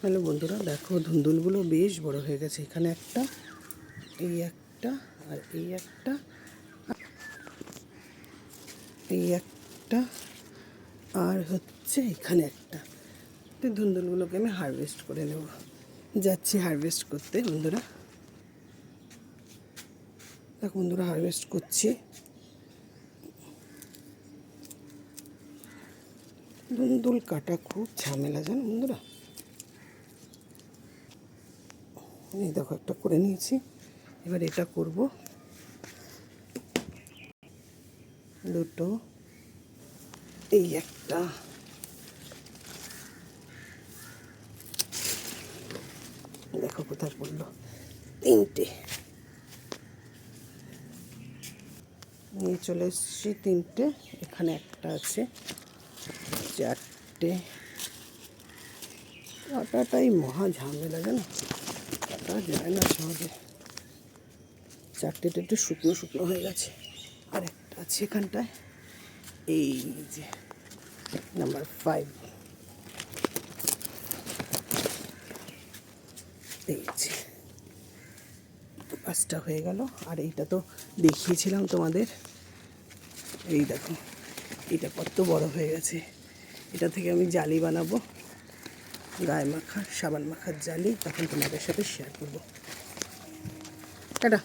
Hello বন্ধুরা, দেখো ধুন্দুলগুলো বেশ বড় হয়ে গেছে। এখানে একটা, এই একটা, আর এই একটা, এই একটা, আর হচ্ছে এখানে একটা। তো ধুন্দুলগুলোকে আমি হারভেস্ট করে নেব। যাচ্ছি হারভেস্ট করতে বন্ধুরা। দেখো বন্ধুরা, হারভেস্ট করছি। ধুন্দুল কাটা খুব ঝামেলা, জানো বন্ধুরা। এই দেখো একটা করে নিয়েছি, এবার এটা করব। দুটো, এই একটা, দেখো কোথায় পড়লো, তিনটে নিয়ে চলে এসেছি। তিনটে, এখানে একটা আছে, চারটে। কাটাটাই মহা ঝামেলা, জানো, কাটা যায় না সহজে। চারটেটা একটু শুকনো শুকনো হয়ে গেছে, আর একটা আছে এখানটায়, এই যে নাম্বার 5। এই যে 5টা হয়ে গেল। আর এইটা তো দেখিয়েছিলাম তোমাদের, এই দেখো এটা কত বড় হয়ে গেছে। এটা থেকে আমি জালি বানাবো, গায়ে মাখার, সাবান মাখার জালি। তখন তোমাদের সাথে শেয়ার করবো। টাটা।